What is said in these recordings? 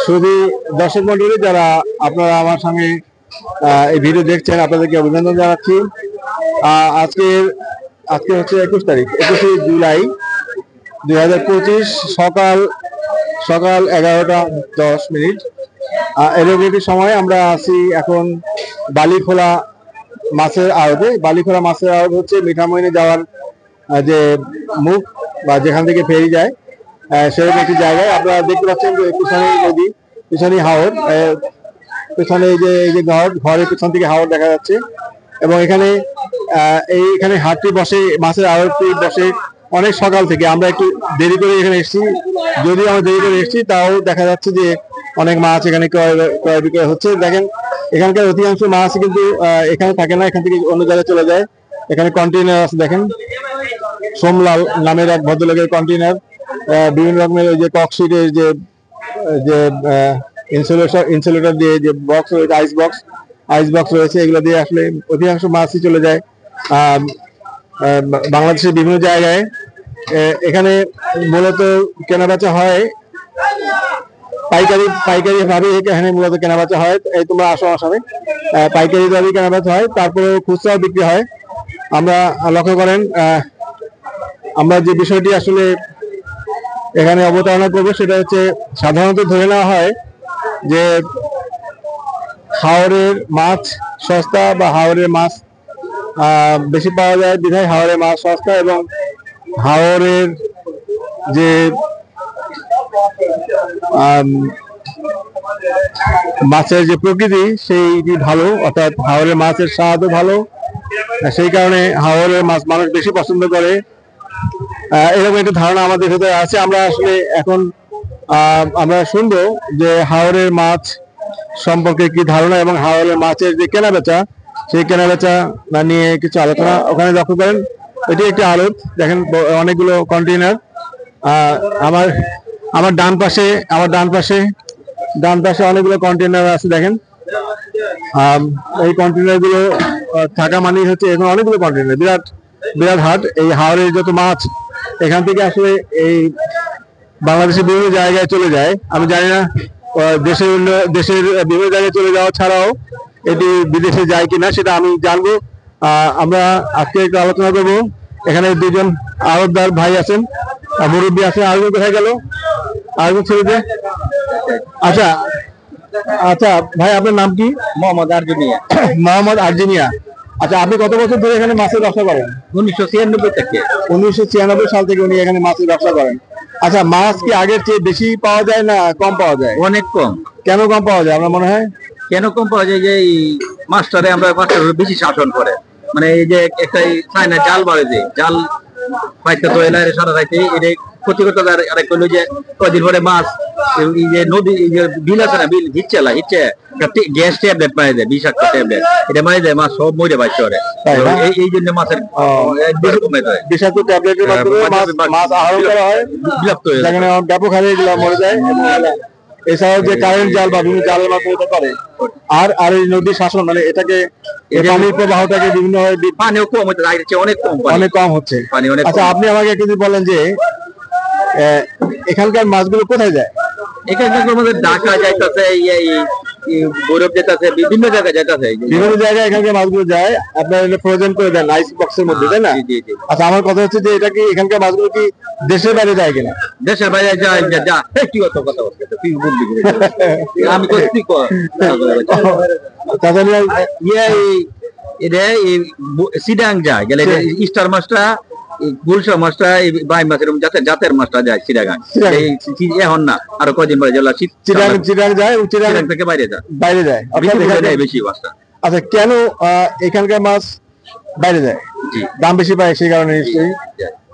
শুধু দর্শক মন্ডলী যারা আপনারা আমার সঙ্গে এই ভিডিও দেখছেন, আপনাদেরকে অভিনন্দন জানাচ্ছি। আজকে আজকে হচ্ছে 21 তারিখ, 21শে জুলাই 2025, সকাল 11:10। এরকম একটি সময় আমরা আছি এখন বালিখোলা মাছের আড়তে। বালিখোলা মাছের আড়ত হচ্ছে মিঠামইনে যাওয়ার যে মুখ বা যেখান থেকে ফেরি যায়, সেরকম একটি জায়গায়। আপনারা দেখতে পাচ্ছেন যে পিছনে নদী, পিছনে হাওর, পিছনে এই যে ঘরের পিছন থেকে হাওর দেখা যাচ্ছে। এবং এখানে হাটটি বসে, মাছের আড়তটি বসে অনেক সকাল থেকে। আমরা একটু দেরি করে এখানে এসেছি, যদিও আমরা দেরি করে এসেছি, তাও দেখা যাচ্ছে যে অনেক মাছ এখানে ক্রয় বিক্রয় হচ্ছে। দেখেন এখানকার অধিকাংশ মাছ কিন্তু এখানে থাকে না, এখান থেকে অন্য জায়গায় চলে যায়। এখানে কন্টেইনার আছে, দেখেন সোমলাল নামের এক ভদ্রলোকের কন্টেইনার। বিভিন্ন রকমের ওই যে ককশিটের যে ইনসুলেটর দিয়ে যে বক্স রয়েছে, আইস বক্স রয়েছে, এগুলো দিয়ে আসলে অধিকাংশ মাছই চলে যায় বাংলাদেশের বিভিন্ন জায়গায়। এখানে মূলত কেনাবেচা হয় পাইকারি ভাবে, এখানে মূলত কেনাবেচা হয়। এই তোমরা আসো আমার সামনে, পাইকারি ভাবে কেনাবেচা হয়, তারপরে খুচরাও বিক্রি হয়। আমরা লক্ষ্য করেন, আমরা যে বিষয়টি আসলে এখানে অবতারণা করবো সেটা হচ্ছে, সাধারণত ধরে নেওয়া হয় যে হাওরের মাছ সস্তা বা হাওরের মাছ বেশি পাওয়া যায় বিধায় হাওরের মাছ সস্তা, এবং হাওরের যে মাছের যে প্রকৃতি সেইটি ভালো, অর্থাৎ হাওরের মাছের স্বাদও ভালো, সেই কারণে হাওরের মাছ মানুষ বেশি পছন্দ করে। এরকম একটা ধারণা আমাদের ভেতরে আছে। আমরা আসলে এখন আমরা শুনবো যে হাওরের মাছ সম্পর্কে কি ধারণা এবং হাওরের মাছের যে কেনাবেচা, সেই কেনাবেচা নিয়ে কিছু আলোচনা। ওখানে লক্ষ্য করেন এটি একটি আড়ত, দেখেন অনেকগুলো কন্টেইনার। আমার ডান পাশে অনেকগুলো কন্টেইনার আছে, দেখেন। এই কন্টেইনার গুলো থাকা মানেই হচ্ছে এখন অনেকগুলো কন্টেইনার, বিরাট বিরাট হাট। এই হাওরের যত মাছ এখান থেকে আসলে এই বাংলাদেশের বিভিন্ন জায়গায় চলে যায়। আমি জানি না দেশের বিভিন্ন জায়গায় চলে যাওয়া ছাড়াও এটি বিদেশে যায় কিনা, সেটা আমি জানবো। আমরা আজকে একটু আলোচনা করবো। এখানে দুজন আড়তদার ভাই আছেন, মুরব্বী আছে। আরেকজন কোথায় গেল? আরেকজন ছেড়ে। আচ্ছা আচ্ছা ভাই, আপনার নাম কি? মোহাম্মদ আর্জুনিয়া। মোহাম্মদ আর্জুনিয়া। আচ্ছা, আপনি কত বছর ধরে এখানে মাছের ব্যবসা করেন? 1996 থেকে। 1996 সাল থেকে উনি এখানে মাছের ব্যবসা করেন। আচ্ছা, মাছ কি আগের চেয়ে বেশি পাওয়া যায় না কম পাওয়া যায়? অনেক কম। কেন কম পাওয়া যায় আমার মনে হয়? কেন কম পাওয়া যায় যে এই মাস্টার বেশি শাসন করে। মানে এই যে একটা চায়না জাল বাড়ে, যে জাল পাইতে তো এলাকায় সারা রাইতে এটা ক্ষতি করতে। আরেক হলো যে কদিন পরে মাছ এই যে নদী, এই যে বিল আছে না, বিল হিচ্ছে গ্যাস ট্যাবলেট মারি দেয়, বিষাক্ত ট্যাবলেট, এটা মারি দেয়, মাছ সব মরে বাইতে পারে। এই জন্য মাছের কমে যায়। বিষাক্ত ট্যাবলেটের মাধ্যমে মাছ আহরণ করা হয়, বিলুপ্ত হয়ে যায়, ব্যাপক হারে এগুলো মরে যায়। এছাড়াও যে কারেন্ট জাল বা বিভিন্ন জালের মাধ্যমে এটা করে। আর এই নদীর শাসন, মানে এটাকে পানির প্রবাহটাকে বিভিন্ন পানিও কম হচ্ছে, অনেক কম হচ্ছে। আচ্ছা, আপনি আমাকে একটু বলেন যে এখানকার মাছগুলো কোথায় যায়? এখানকার মধ্যে ঢাকা যাইতেছে, গৌরব যেতেছে, বিভিন্ন জায়গায় যাইতেছে, বিভিন্ন জায়গায় এখানকার মাছগুলো যায়। আপনার ফ্রোজেন করে দেন আইস বক্সের মধ্যে, তাই না? আচ্ছা, আমার কথা হচ্ছে যে এটা কি এখানকার মাছগুলো কি দেশের বাইরে যায় কিনা? দেশের বাইরে যায়। কি কথা বলছে তুই বলবি? আমি সিডাং যায় গেলে স্টার মাছটা, গুলশা মাছটা, বাই মাছের জাতের মাছটা যায় চিড়াগাং। এখন না, আরো কদিন পরে চিড়াং যায়, চিড়াং থেকে বাইরে যায় বেশি মাছটা। আচ্ছা, কেন এখানকার মাছ বাইরে যায়? দাম বেশি পায় সেই কারণে নিশ্চয়ই।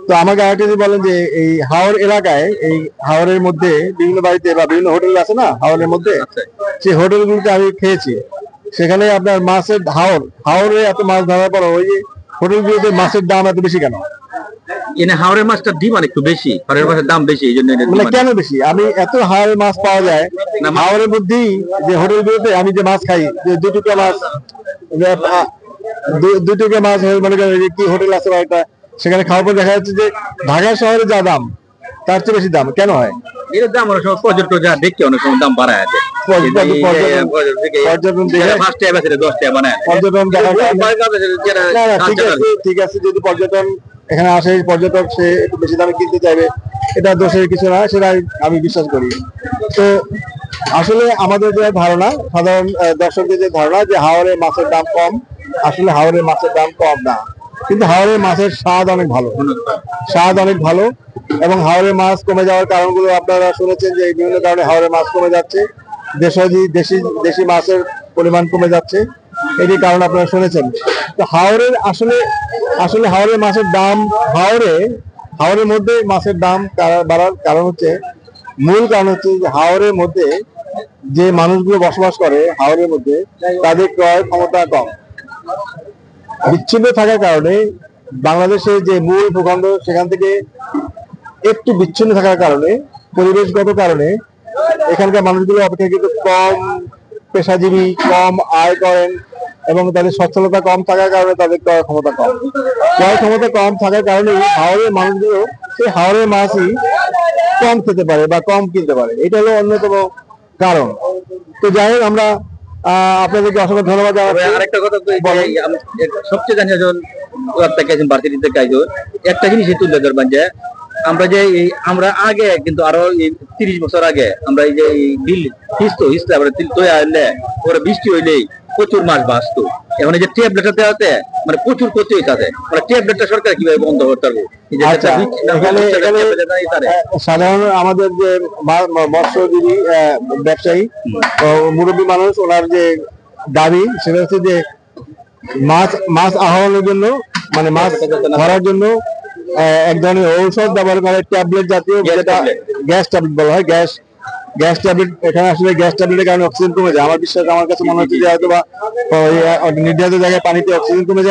তো আমাকে আরেকটা যদি বলেন যে এই হাওর এলাকায়, এই হাওরের মধ্যে বিভিন্ন বাড়িতে বা বিভিন্ন হোটেল আছে না হাওরের মধ্যে, সেই হোটেলগুলোতে আমি খেয়েছি, সেখানে আপনার মাছের হাওরে এত মাছ ধরার পর ওই হোটেলগুলোতে মাছের দাম এত বেশি কেন? এনে হাওরের মাছটার ডিমান্ড একটু বেশি, হাওরের মাছের দাম বেশি, এই জন্য। মানে কেন বেশি? আমি এত হাওরের মাছ পাওয়া যায় হাওরের মধ্যেই, যে হোটেলগুলোতে আমি যে মাছ খাই, যে দুটুকরা মাছ মনে করেন কি হোটেল আছে বা একটা, সেখানে খাওয়ার পর দেখা যাচ্ছে যে ঢাকা শহরে যা দাম তার চেয়ে বেশি দাম কেন হয়? এর দাম অনেক সময় পর্যটক যা দেখে অনেক সময় দাম বাড়ায় আছে পর্যটন দেখে ফার্স্ট টাইম আছে 10 টাকা বানায় পর্যটন দেখা যায় না, ঠিক আছে, ঠিক আছে, যদি পর্যটন এখানে আসে পর্যটক সে একটু বেশি দামে কিনতে চাইবে, এটা দোষের কিছু না, সেটা আমি বিশ্বাস করি। তো আসলে আমাদের যে ধারণা, সাধারণ দর্শকদের যে ধারণা যে হাওরের মাছের দাম কম, আসলে হাওরের মাছের দাম কম না, কিন্তু হাওরের মাছের স্বাদ অনেক ভালো, স্বাদ অনেক ভালো। এবং হাওরের মাছ কমে যাওয়ার কারণগুলো আপনারা শুনেছেন যে বিভিন্ন কারণে হাওরের মাছ কমে যাচ্ছে, দেশি মাছের পরিমাণ কমে যাচ্ছে, এটি কারণ আপনারা শুনেছেন। তো হাওরের আসলে হাওরের মাছের দাম, হাওরের মধ্যে মাছের দাম বাড়ার কারণ হচ্ছে, মূল কারণ হচ্ছে যে হাওরের মধ্যে যে মানুষগুলো বসবাস করে হাওরের মধ্যে, তাদের ক্রয় ক্ষমতা কম, বিচ্ছিন্ন থাকার কারণে বাংলাদেশের যে মূল ভূখণ্ড সেখান থেকে একটু বিচ্ছিন্ন থাকার কারণে, পরিবেশগত কারণে এখানকার মানুষগুলো অপেক্ষাকৃত কম পেশাজীবী, কম আয় করেন এবং তাদের সচ্ছলতা কম থাকার কারণে তাদের ক্রয় ক্ষমতা কম থাকার কারণে হাওরের মানুষগুলো সেই হাওরের মাছই কম খেতে পারে বা কম কিনতে পারে, এটা হলো অন্যতম কারণ। তো যাই হোক, আমরা আপনাদেরকে অসংখ্য ধন্যবাদ জানাচ্ছি। আরেকটা কথা সবচেয়ে জানি যখন বাড়তি একটা জিনিস তুলে ধরবেন যে আমরা আগে কিন্তু আরো 30 বছর আগে আমরা এই যে বিল পরে বৃষ্টি হইলেই প্রচুর মাছ বাঁচতো। এখন এই যে ট্যাবলেটটা দেওয়াতে মানে প্রচুর ক্ষতি হইতাছে, মানে ট্যাবলেটটা সরকার কিভাবে বন্ধ করতে পারবো? সাধারণ আমাদের যে মৎস্যজীবী ব্যবসায়ী মুরব্বী মানুষ, ওনার যে দাবি সেটা হচ্ছে যে মাছ আহরণের জন্য, মানে মাছ ধরার জন্য এক ধরনের ঔষধ ব্যবহার করে, ট্যাবলেট জাতীয়, যেটা গ্যাস ট্যাবলেট বলা হয়। গ্যাস ট্যাবলেট, এখানে আসলে গ্যাস ট্যাবলেটের কারণে অক্সিজেন কমে যায়। আমার কাছে মনে হচ্ছে যে হয়তো বা নির্ধারিত জায়গায় পানিতে অক্সিজেন কমে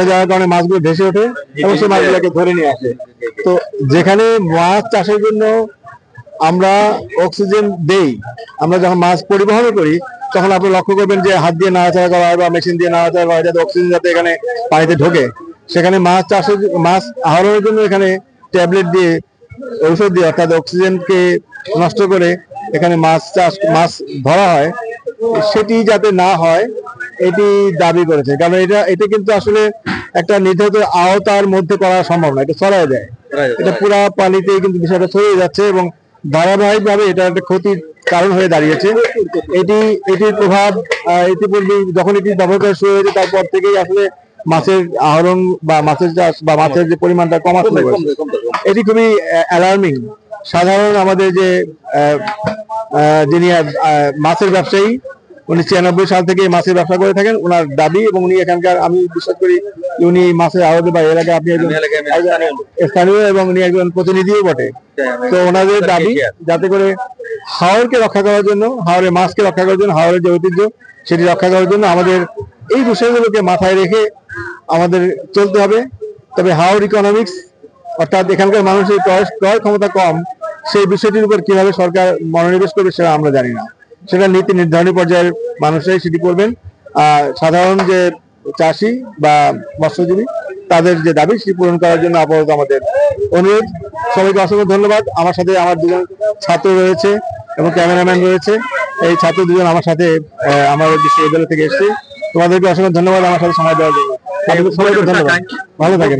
যাওয়ার কারণে মাছগুলো ভেসে ওঠে এবং সেই মাছগুলোকে ধরে নিয়ে আসে। তো যেখানে মাছ চাষের জন্য আমরা অক্সিজেন দেই, আমরা যখন মাছ পরিবহন করি তখন আপনি লক্ষ্য করবেন যে হাত দিয়ে নাড়াচাড়া করা হয় বা মেশিন দিয়ে নাড়াচাড়া করা হয় যাতে অক্সিজেন যাতে এখানে পানিতে ঢোকে। সেখানে মাছ আহরণের জন্য এখানে ট্যাবলেট দিয়ে, ঔষধ দিয়ে, অর্থাৎ অক্সিজেনকে নষ্ট করে এখানে মাছ ধরা হয়, সেটি যাতে না হয় এটি দাবি করেছে। কারণ এটা কিন্তু আসলে একটা নির্ধারিত আওতার মধ্যে করা সম্ভব না, এটা ছড়ায় যায়, এটা পুরা পানিতে কিন্তু বিষয়টা ছড়িয়ে যাচ্ছে এবং ধারাবাহিক ভাবে এটা একটা ক্ষতির কারণ হয়ে দাঁড়িয়েছে। এটির প্রভাব ইতিপূর্বে যখন এটি ব্যবহার করা শুরু হয়েছে তারপর থেকেই আসলে মাছের আহরণ বা মাছের চাষ বা মাছের যে পরিমাণটা কমা শুরু হয়েছে। এটি খুবই অ্যালার্মিং। সাধারণ আমাদের যে যিনি মাছের ব্যবসায়ী, উনি 96 সাল থেকে মাছের ব্যবসা করে থাকেন, ওনার দাবি, এবং উনি এখানকার, আমি বিশ্বাস করি উনি মাছের আড়তে বা এলাকায় আপনি একজন স্থানীয় এবং উনি একজন প্রতিনিধিও বটে। তো ওনাদের দাবি যাতে করে হাওরকে রক্ষা করার জন্য, হাওরের মাছকে রক্ষা করার জন্য, হাওরের যে ঐতিহ্য সেটি রক্ষা করার জন্য আমাদের এই বিষয়গুলোকে মাথায় রেখে আমাদের চলতে হবে। তবে হাওর ইকোনমিক্স, অর্থাৎ এখানকার মানুষের ক্রয় ক্ষমতা কম, সেই বিষয়টির উপর কিভাবে সরকার মনোনিবেশ করবে সেটা আমরা জানি না, সেটা নীতি নির্ধারণী পর্যায়ের মানুষরাই সেটি করবেন। সাধারণ যে চাষি বা মৎস্যজীবী তাদের যে দাবি সেটি পূরণ করার জন্য আপাতত আমাদের অনুরোধ। সবাইকে অসংখ্য ধন্যবাদ। আমার সাথে আমার দুজন ছাত্র রয়েছে এবং ক্যামেরাম্যান রয়েছে। এই ছাত্র দুজন আমার সাথে আমার বিশ্ববিদ্যালয় থেকে এসেছে। তোমাদেরকে অসংখ্য ধন্যবাদ আমার সাথে সময় দেওয়ার জন্য। সবাইকে ধন্যবাদ, ভালো থাকেন।